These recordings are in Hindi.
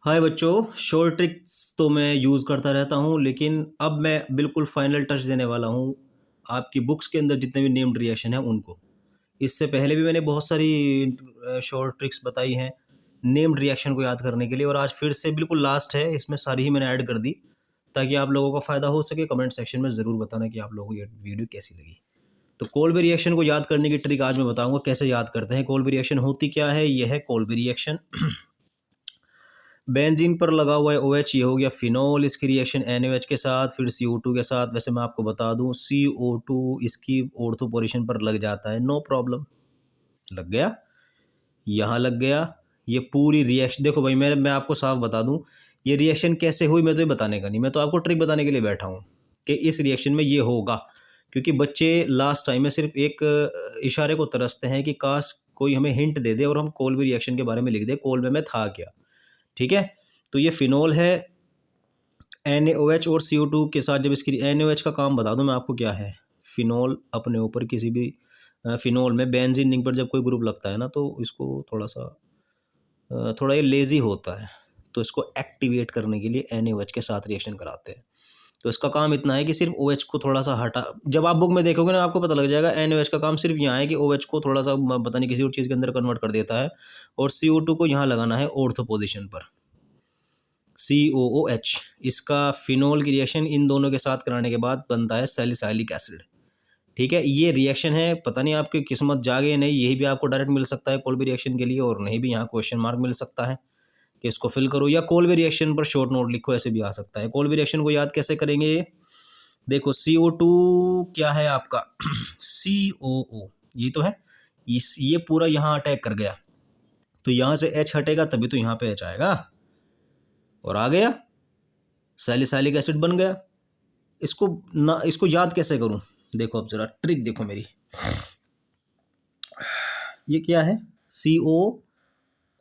हाय बच्चों, शॉर्ट ट्रिक्स तो मैं यूज़ करता रहता हूँ, लेकिन अब मैं बिल्कुल फाइनल टच देने वाला हूँ आपकी बुक्स के अंदर जितने भी नेम्ड रिएक्शन हैं उनको। इससे पहले भी मैंने बहुत सारी शॉर्ट ट्रिक्स बताई हैं नेम्ड रिएक्शन को याद करने के लिए, और आज फिर से बिल्कुल लास्ट है, इसमें सारी ही मैंने ऐड कर दी ताकि आप लोगों को फ़ायदा हो सके। कमेंट सेक्शन में ज़रूर बताना कि आप लोगों को ये वीडियो कैसी लगी। तो कोल्बे रिएक्शन को याद करने की ट्रिक आज मैं बताऊँगा कैसे याद करते हैं। कोल्बे रिएक्शन होती क्या है? ये है कोल्बे रिएक्शन। बेंजीन पर लगा हुआ है OH, ये हो गया फिनोल, इसकी रिएक्शन NaOH के साथ, फिर CO2 के साथ। वैसे मैं आपको बता दूं CO2 इसकी ऑर्थो पोजीशन पर लग जाता है, नो प्रॉब्लम, लग गया, यहाँ लग गया। ये पूरी रिएक्शन देखो भाई, मैं आपको साफ बता दूं ये रिएक्शन कैसे हुई, मैं तो ये बताने का नहीं, मैं तो आपको ट्रिक बताने के लिए बैठा हूँ कि इस रिएक्शन में ये होगा। क्योंकि बच्चे लास्ट टाइम में सिर्फ एक इशारे को तरसते हैं कि काश कोई हमें हिंट दे दे और हम कोल्बे रिएक्शन के बारे में लिख दे, कोल्बे में था क्या। ठीक है, तो ये फिनोल है, NaOH और CO2 के साथ। जब इसकी NaOH का काम बता दूं मैं आपको क्या है। फिनोल अपने ऊपर किसी भी फिनोल में बेंजीन रिंग पर जब कोई ग्रुप लगता है ना, तो इसको थोड़ा ये लेज़ी होता है, तो इसको एक्टिवेट करने के लिए NaOH के साथ रिएक्शन कराते हैं। तो इसका काम इतना है कि सिर्फ OH को थोड़ा सा हटा, जब आप बुक में देखोगे ना आपको पता लग जाएगा NaOH का काम सिर्फ यहाँ है कि OH को थोड़ा सा पता नहीं किसी और चीज़ के अंदर कन्वर्ट कर देता है, और CO2 को यहाँ लगाना है ऑर्थो पोजिशन पर, COOH। इसका फिनोल की रिएक्शन इन दोनों के साथ कराने के बाद बनता है सैलिसाइलिक एसिड। ठीक है, ये रिएक्शन है, पता नहीं आपकी किस्मत जागे नहीं, यही भी आपको डायरेक्ट मिल सकता है कोल्बे रिएक्शन के लिए, और नहीं भी यहाँ क्वेश्चन मार्क मिल सकता है कि इसको फिल करो, या कोल्बे रिएक्शन पर शॉर्ट नोट लिखो, ऐसे भी आ सकता है। कोल्बे रिएक्शन को याद कैसे करेंगे? देखो CO2 क्या है आपका COO, ये तो है, ये पूरा यहाँ अटैक कर गया, तो यहाँ से H हटेगा तभी तो यहाँ पे H आएगा, और आ गया सैलिसाइलिक एसिड बन गया। इसको याद कैसे करूं? देखो अब जरा ट्रिक देखो मेरी, ये क्या है? CO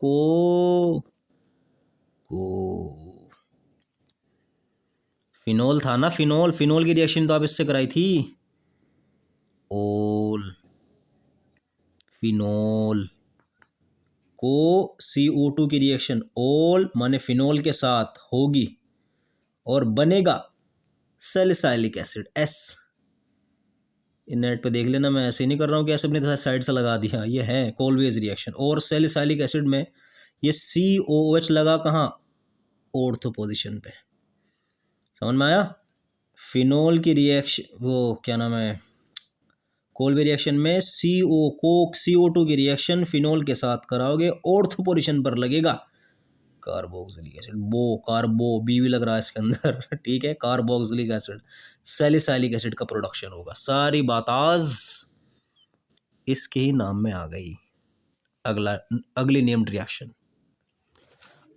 को फिनोल था ना, फिनोल, फिनोल की रिएक्शन तो आप इससे कराई थी, ओल, फिनोल को CO2 की रिएक्शन ओल माने फिनोल के साथ होगी और बनेगा सैलिसाइलिक एसिड S। नेट पे देख लेना, मैं ऐसे ही नहीं कर रहा हूँ कि ऐसे अपनी साइड से लगा दिया, ये है कोल्वेज रिएक्शन। और सैलिसाइलिक एसिड में ये COOH लगा कहाँ? ऑर्थो पोजीशन पे, समझ में आया? फिनोल की रिएक्शन, वो क्या नाम है, कोल्वे रिएक्शन में CO2 की रिएक्शन फिनोल के साथ कराओगे, ऑर्थो पोजीशन पर लगेगा कार्बोक्सिलिक एसिड, कार्बो बी भी लग रहा है इसके अंदर ठीक है, कार्बोक्सिलिक एसिड, सैलिसाइलिक एसिड का प्रोडक्शन होगा। सारी बात आज इसके ही नाम में आ गई। अगली नेम्ड रिएक्शन,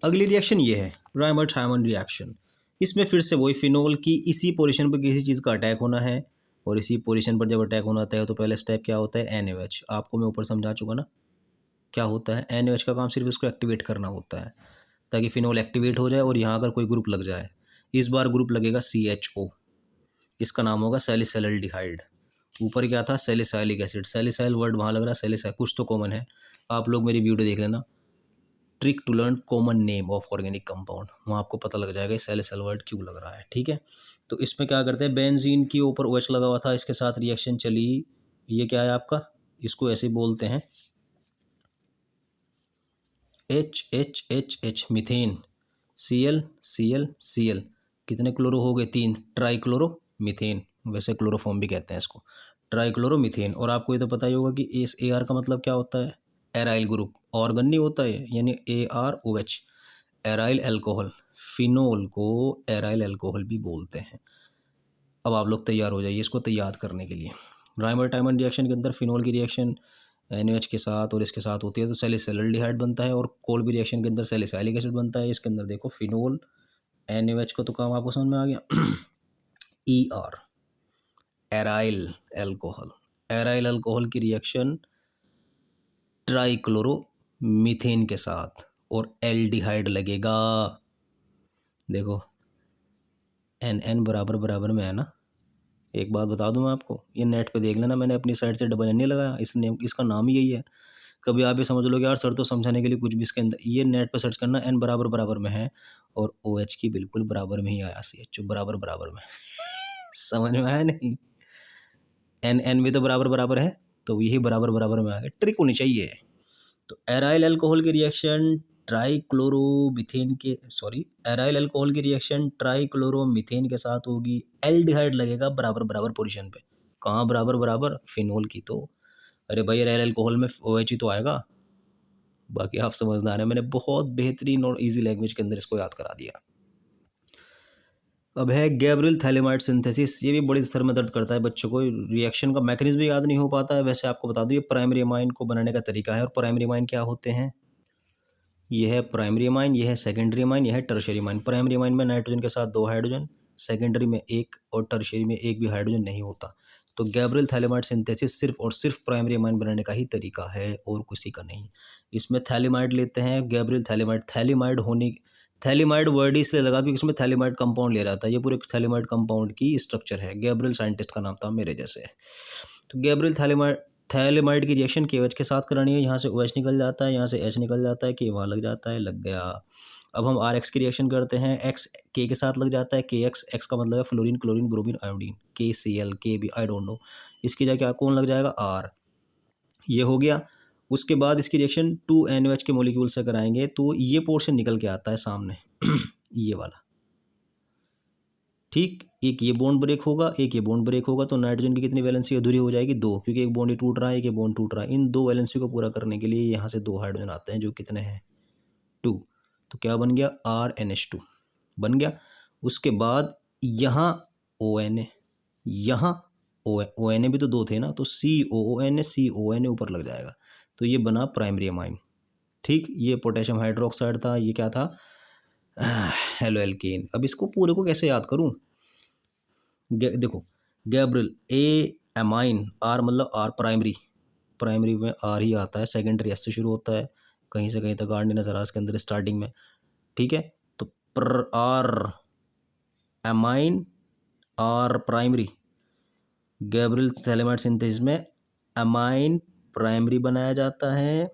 अगली रिएक्शन ये है राइमर-थायमन रिएक्शन। इसमें फिर से वही फिनोल की इसी पोजीशन पर किसी चीज़ का अटैक होना है, और इसी पोजीशन पर जब अटैक होना होता है तो पहले स्टेप क्या होता है? NaOH। आपको मैं ऊपर समझा चुका ना क्या होता है। NaOH का काम सिर्फ इसको एक्टिवेट करना होता है ताकि फिनोल एक्टिवेट हो जाए, और यहाँ अगर कोई ग्रुप लग जाए, इस बार ग्रुप लगेगा CHO, इसका नाम होगा सैलिसैल्डिहाइड। ऊपर क्या था? सैलिसाइलिक एसिड, सैलिसाइल वर्ड वहाँ लग रहा है, सैलिसाइल कुछ तो कॉमन है, आप लोग मेरी वीडियो देख लेना, trick to learn common name of organic compound, वहाँ आपको पता लग जाएगा सैलिसाइल वर्ड क्यों लग रहा है। ठीक है, तो इसमें क्या करते हैं, बेंजीन के ऊपर OH लगा हुआ था, इसके साथ रिएक्शन चली, ये क्या है आपका, इसको ऐसे बोलते हैं HHHH, मीथेन, Cl, कितने क्लोरो हो गए? 3, ट्राइक्लोरो मीथेन, वैसे क्लोरोफॉर्म भी कहते हैं इसको, ट्राइक्लोरोमीथेन। और आपको ये तो पता ही होगा कि इस AR का मतलब क्या होता है? एराइल ग्रुप, ऑर्गन नहीं होता है, यानी AROH, एराइल अल्कोहल। फिनोल को एराइल अल्कोहल भी बोलते हैं। अब आप लोग तैयार हो जाइए इसको तैयार करने के लिए। राइमर-टाइमन रिएक्शन के अंदर फिनोल की रिएक्शन NaOH के साथ और इसके साथ होती है तो सैलिसैल्डिहाइड बनता है, और कोल्बे रिएक्शन के अंदर सैलिसाइलिक एसिड बनता है। इसके अंदर देखो फिनोल, NaOH को तो काम आपको समझ में आ गया। ER, aryl alcohol, aryl alcohol की रिएक्शन ट्राइक्लोरो मीथेन के साथ, और एल्डिहाइड लगेगा। देखो NN बराबर बराबर में है ना। एक बात बता दूं मैं आपको, ये नेट पे देख लेना, मैंने अपनी साइड से डबल N नहीं लगाया, इसका नाम ही यही है। कभी आप ये समझ लो कि यार सर तो समझाने के लिए कुछ भी इसके अंदर, ये नेट पे सर्च करना, एन बराबर बराबर में है और ओ एच की बिल्कुल बराबर में ही आया, सी एच बराबर बराबर में समझ में आया नहीं? एन एन भी तो बराबर बराबर है, तो यही बराबर बराबर में आ गया, ट्रिक होनी चाहिए। तो एराइल अल्कोहल की रिएक्शन ट्राइक्लोरोमीथेन के एराइल अल्कोहल की रिएक्शन ट्राइक्लोरोमीथेन के साथ होगी, एल्डिहाइड लगेगा बराबर बराबर पोजीशन पे। कहाँ बराबर बराबर? फिनोल की तो। अरे भाई एराइल अल्कोहल में OH ही तो आएगा। बाकी आप समझदार हैं, मैंने बहुत बेहतरीन और इजी लैंग्वेज के अंदर इसको याद करा दिया। अब है गैब्रियल थैलेमाइड सिंथेसिस, ये भी बड़ी सर में दर्द करता है बच्चों को, रिएक्शन का मैकेनिज्म भी याद नहीं हो पाता है। वैसे आपको बता दूं, ये प्राइमरी अमाइन को बनाने का तरीका है, और प्राइमरी अमाइन क्या होते हैं? ये है प्राइमरी अमाइन, ये है सेकेंडरी अमाइन, ये है टर्शियरी अमाइन। प्राइमरी अमाइन में नाइट्रोजन के साथ 2 हाइड्रोजन, सेकेंडरी में 1 और टर्शियरी में 1 भी हाइड्रोजन नहीं होता। तो गैब्रियल थैलेमाइड सिंथेसिस सिर्फ और सिर्फ प्राइमरी अमाइन बनाने का ही तरीका है और किसी का नहीं। इसमें थैलेमाइड लेते हैं, गैब्रियल थैलेमाइड, थैलेमाइड वर्ड इसलिए लगा क्योंकि इसमें थैलेमाइड कंपाउंड ले रहा था। ये पूरे थैलेमाइड कंपाउंड की स्ट्रक्चर है। गैब्रियल साइंटिस्ट का नाम था मेरे जैसे। तो गैब्रियल थैलेमाइड की रिएक्शन KOH के साथ करानी है। यहाँ से OH निकल जाता है, यहाँ से H निकल जाता है, K वहाँ लग जाता है, लग गया। अब हम RX की रिएक्शन करते हैं, X K के साथ लग जाता है, KX, X का मतलब है fluorine, chlorine, bromine, iodine, KCl, K भी आई डोंट नो, इसकी जगह कौन लग जाएगा? R। ये हो गया। उसके बाद इसकी रिएक्शन 2NOH के मोलिक्यूल से कराएंगे, तो ये पोर्शन निकल के आता है सामने ये वाला, ठीक। एक ये बॉन्ड ब्रेक होगा, एक ये बॉन्ड ब्रेक होगा, तो नाइट्रोजन की कितनी वैलेंसी अधूरी हो जाएगी? 2, क्योंकि एक बॉन्ड ये टूट रहा है, एक ये बॉन्ड टूट रहा है। इन 2 वैलेंसी को पूरा करने के लिए यहाँ से 2 हाइड्रोजन आते हैं, जो कितने हैं? 2। तो क्या बन गया? RNH2 बन गया। उसके बाद यहाँ ONA, यहाँ ONA भी तो 2 थे ना, तो COONA ऊपर लग जाएगा, तो ये बना प्राइमरी अमाइन, ठीक। ये पोटेशियम हाइड्रोक्साइड था, ये क्या था? Halo alkane. अब इसको पूरे को कैसे याद करूं? देखो, गैब्रियल ए एमाइन, आर मतलब आर प्राइमरी, प्राइमरी में आर ही आता है, सेकेंडरी एस से शुरू होता है, कहीं से कहीं तक आर नहीं नजर आ इसके अंदर स्टार्टिंग में, ठीक है। तो R amine, R primary, Gabriel phthalimide synthesis में एमाइन प्राइमरी बनाया जाता है,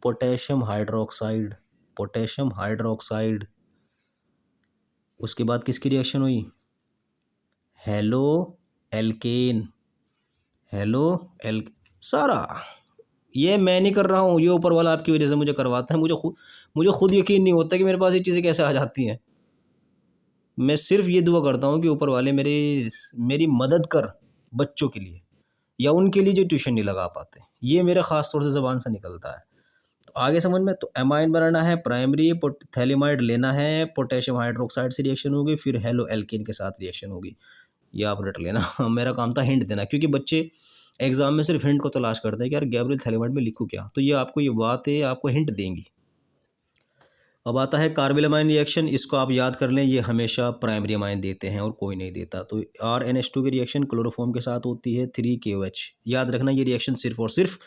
पोटेशियम हाइड्रोक्साइड, पोटेशियम हाइड्रोक्साइड। उसके बाद किसकी रिएक्शन हुई? हेलो एल्केन, हेलो एल सारा ये मैं नहीं कर रहा हूँ, ये ऊपर वाला आपकी वजह से मुझे करवाता है। मुझे खुद यकीन नहीं होता कि मेरे पास ये चीज़ें कैसे आ जाती हैं। मैं सिर्फ ये दुआ करता हूँ कि ऊपर वाले मेरी मदद कर बच्चों के लिए, या उनके लिए जो ट्यूशन नहीं लगा पाते। ये मेरे ख़ास तौर से ज़बान से निकलता है। तो आगे समझ में, तो एमाइन बनाना है, प्राइमरी थैलेमाइड लेना है, पोटेशियम हाइड्रोक्साइड से रिएक्शन होगी, फिर हेलो एल्केन के साथ रिएक्शन होगी। ये आप रट लेना मेरा काम था हिंट देना, क्योंकि बच्चे एग्जाम में सिर्फ हिंट को तलाश करते हैं कि यार गैब्रियल थैलेमाइड में लिखूँ क्या, तो ये आपको ये बातें आपको हिंट देंगी। अब आता है कार्बिल अमाइन रिएक्शन, इसको आप याद कर लें, ये हमेशा प्राइमरी अमाइन देते हैं और कोई नहीं देता। तो RNH2 की रिएक्शन क्लोरोफॉर्म के साथ होती है, 3KOH। याद रखना, ये रिएक्शन सिर्फ और सिर्फ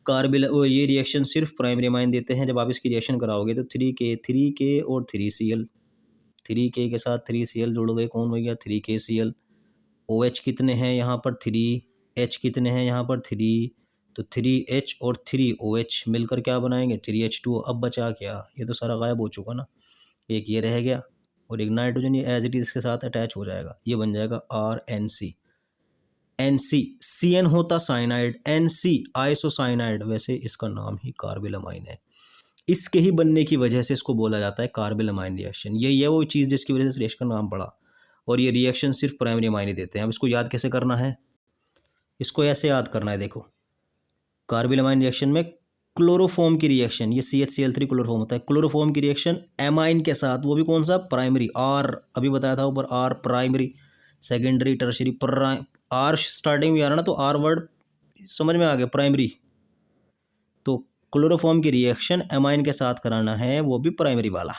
ये रिएक्शन सिर्फ प्राइमरी अमाइन देते हैं। जब आप इसकी रिएक्शन कराओगे तो 3K और 3Cl, 3K के साथ 3Cl जोड़ोगे, कौन हो गया? 3KCl। OH कितने हैं यहाँ पर? 3, H कितने हैं यहाँ पर? 3, तो 3H और 3OH मिलकर क्या बनाएंगे? 3H2। अब बचा क्या? ये तो सारा गायब हो चुका ना, एक ये रह गया और एक नाइट्रोजन, ये एज इट इज के साथ अटैच हो जाएगा, ये बन जाएगा RNC। CN होता साइनाइड, NC आइसोसाइनाइड, वैसे इसका नाम ही कार्बिल अमाइन है। इसके ही बनने की वजह से इसको बोला जाता है कार्बिल अमाइन रिएक्शन। ये वो चीज़ जिसकी वजह से रिएक्शन का नाम पड़ा, और ये रिएक्शन सिर्फ प्राइमरी अमाइन ही देते हैं। अब इसको याद कैसे करना है? इसको ऐसे याद करना है, देखो, कार्बिल अमाइन रिएक्शन में क्लोरोफॉर्म की रिएक्शन, ये CHCl3 क्लोरोफॉर्म होता है, क्लोरोफॉर्म की रिएक्शन एमाइन के साथ, वो भी कौन सा? प्राइमरी। आर अभी बताया था ऊपर, R primary, secondary, tertiary, R starting में आ रहा ना, तो आर वर्ड समझ में आ गया, प्राइमरी। तो क्लोरोफॉर्म की रिएक्शन एमाइन के साथ कराना है, वो भी प्राइमरी वाला,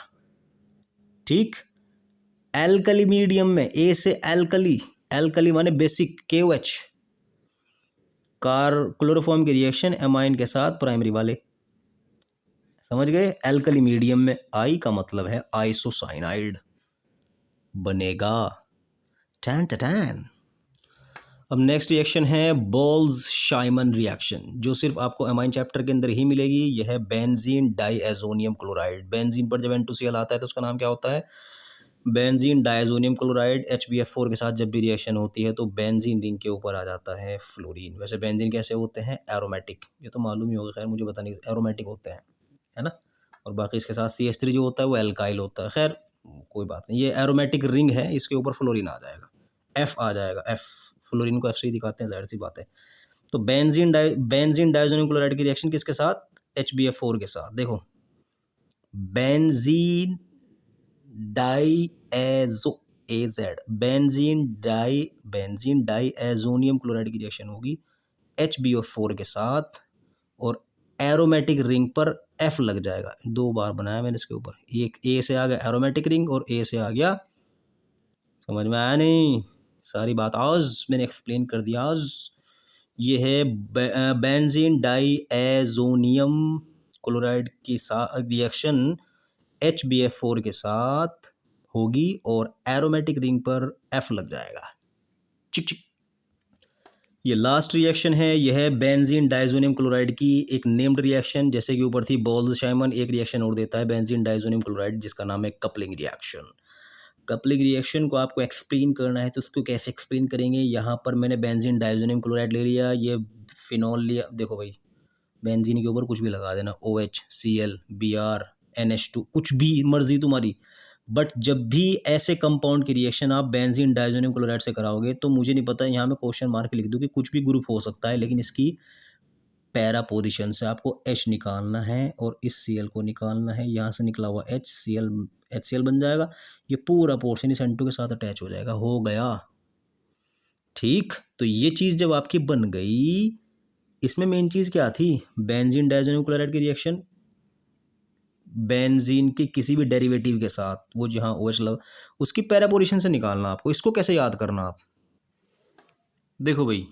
ठीक। एल्कली मीडियम में, ए से एल्कली, एल्कली माने बेसिक, KOH, क्लोरोफॉर्म की रिएक्शन एमाइन के साथ प्राइमरी वाले, समझ गए। एल्कली मीडियम में आई का मतलब है आइसोसाइनाइड बनेगा। Tan tan. अब नेक्स्ट रिएक्शन है बोल्स शाइमन रिएक्शन, जो सिर्फ आपको एमाइन चैप्टर के अंदर ही मिलेगी। यह है बेंजीन डाईएजोनियम क्लोराइड। बेंजीन पर जब N2Cl आता है तो उसका नाम क्या होता है? Benzene diazonium chloride. HbF4 के साथ जब भी रिएक्शन होती है तो बेंजीन रिंग के ऊपर आ जाता है फ्लोरीन। वैसे बेंजीन कैसे होते हैं? एरोमेटिक, ये तो मालूम ही होगा, खैर मुझे पता नहीं, एरोमेटिक होते हैं, है ना। और बाकी इसके साथ CH3 जो होता है वो एल्काइल होता है। खैर कोई बात नहीं, ये एरोमेटिक रिंग है, इसके ऊपर फ्लोरीन आ जाएगा, F आ जाएगा, F। फ्लोरीन को F से ही दिखाते हैं, जाहिर सी बात है। तो बेंजीन डाइजोनियम क्लोराइड की रिएक्शन किसके साथ? HbF4 के साथ। देखो, benzene डाईएजो AZ benzene diazonium chloride की रिएक्शन होगी HbF4 के साथ, और एरोमेटिक रिंग पर F लग जाएगा। 2 बार बनाया मैंने इसके ऊपर, एक A से आ गया एरोमेटिक रिंग और A से आ गया, समझ में आया नहीं? सारी बात आज मैंने एक्सप्लेन कर दिया। आज ये है बेंजीन डाईएजोनियम क्लोराइड की रिएक्शन HbF4 के साथ होगी और एरोमेटिक रिंग पर F लग जाएगा। चिक चिक। ये लास्ट रिएक्शन है, यह है बेंजीन डाइजोनियम क्लोराइड की एक नेम्ड रिएक्शन। जैसे कि ऊपर थी बोल्स शाइमन, एक रिएक्शन और देता है बेंजीन डाइजोनियम क्लोराइड जिसका नाम है कपलिंग रिएक्शन। कपलिंग रिएक्शन को आपको एक्सप्लेन करना है तो उसको कैसे एक्सप्लेन करेंगे? यहाँ पर मैंने बेंजीन डाइजोनियम क्लोराइड ले लिया, ये फिनॉल लिया। देखो भाई, बेंजीन के ऊपर कुछ भी लगा देना, OH, Cl, Br, NH2, कुछ भी मर्जी तुम्हारी। बट जब भी ऐसे कंपाउंड की रिएक्शन आप बेंजीन डाइजोनियम क्लोराइड से कराओगे तो मुझे नहीं पता, यहाँ मैं क्वेश्चन मार्क लिख दूँ कि कुछ भी ग्रुप हो सकता है, लेकिन इसकी पैरा पोजीशन से आपको H निकालना है और इस Cl को निकालना है। यहाँ से निकला हुआ HCl बन जाएगा, ये पूरा पोर्शन इस N2 के साथ अटैच हो जाएगा, हो गया। ठीक, तो ये चीज़ जब आपकी बन गई, इसमें मेन चीज़ क्या थी? बेंजीन डाइजोनियम क्लोराइड की रिएक्शन बेंजीन के किसी भी डेरिवेटिव के साथ, वो जहाँ OH लगा, उसकी पैरा पोजीशन से निकालना आपको। इसको कैसे याद करना आप? देखो भाई,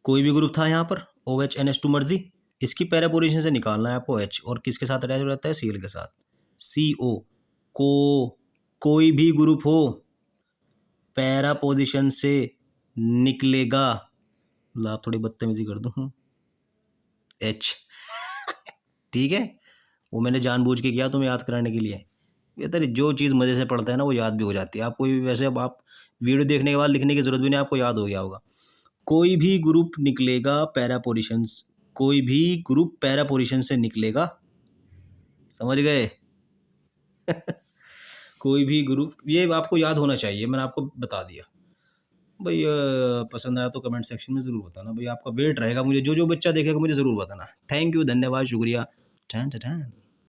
कोई भी ग्रुप था यहाँ पर, OH NH2 मर्जी, इसकी पैरा पोजीशन से निकालना है आपको H, और किसके साथ अटैच हो जाता है? Cl के साथ। CO कोई भी ग्रुप हो, पैरा पोजीशन से निकलेगा, ला थोड़ी बदतमीजी कर दूँ, H। ठीक है, वो मैंने जानबूझ के किया तुम्हें याद कराने के लिए। ये तेरी जो चीज़ मज़े से पढ़ता है ना वो याद भी हो जाती है आपको भी। वैसे अब आप वीडियो देखने के बाद लिखने की ज़रूरत भी नहीं, आपको याद हो गया होगा। कोई भी ग्रुप निकलेगा पैरा पोजीशंस, कोई भी ग्रुप पैरा पोजीशन से निकलेगा, समझ गए? कोई भी ग्रुप, ये आपको याद होना चाहिए, मैंने आपको बता दिया भाई। पसंद आया तो कमेंट सेक्शन में ज़रूर बताना भाई, आपका वेट रहेगा मुझे, जो जो बच्चा देखेगा मुझे ज़रूर बताना। थैंक यू, धन्यवाद, शुक्रिया। टन टन टन।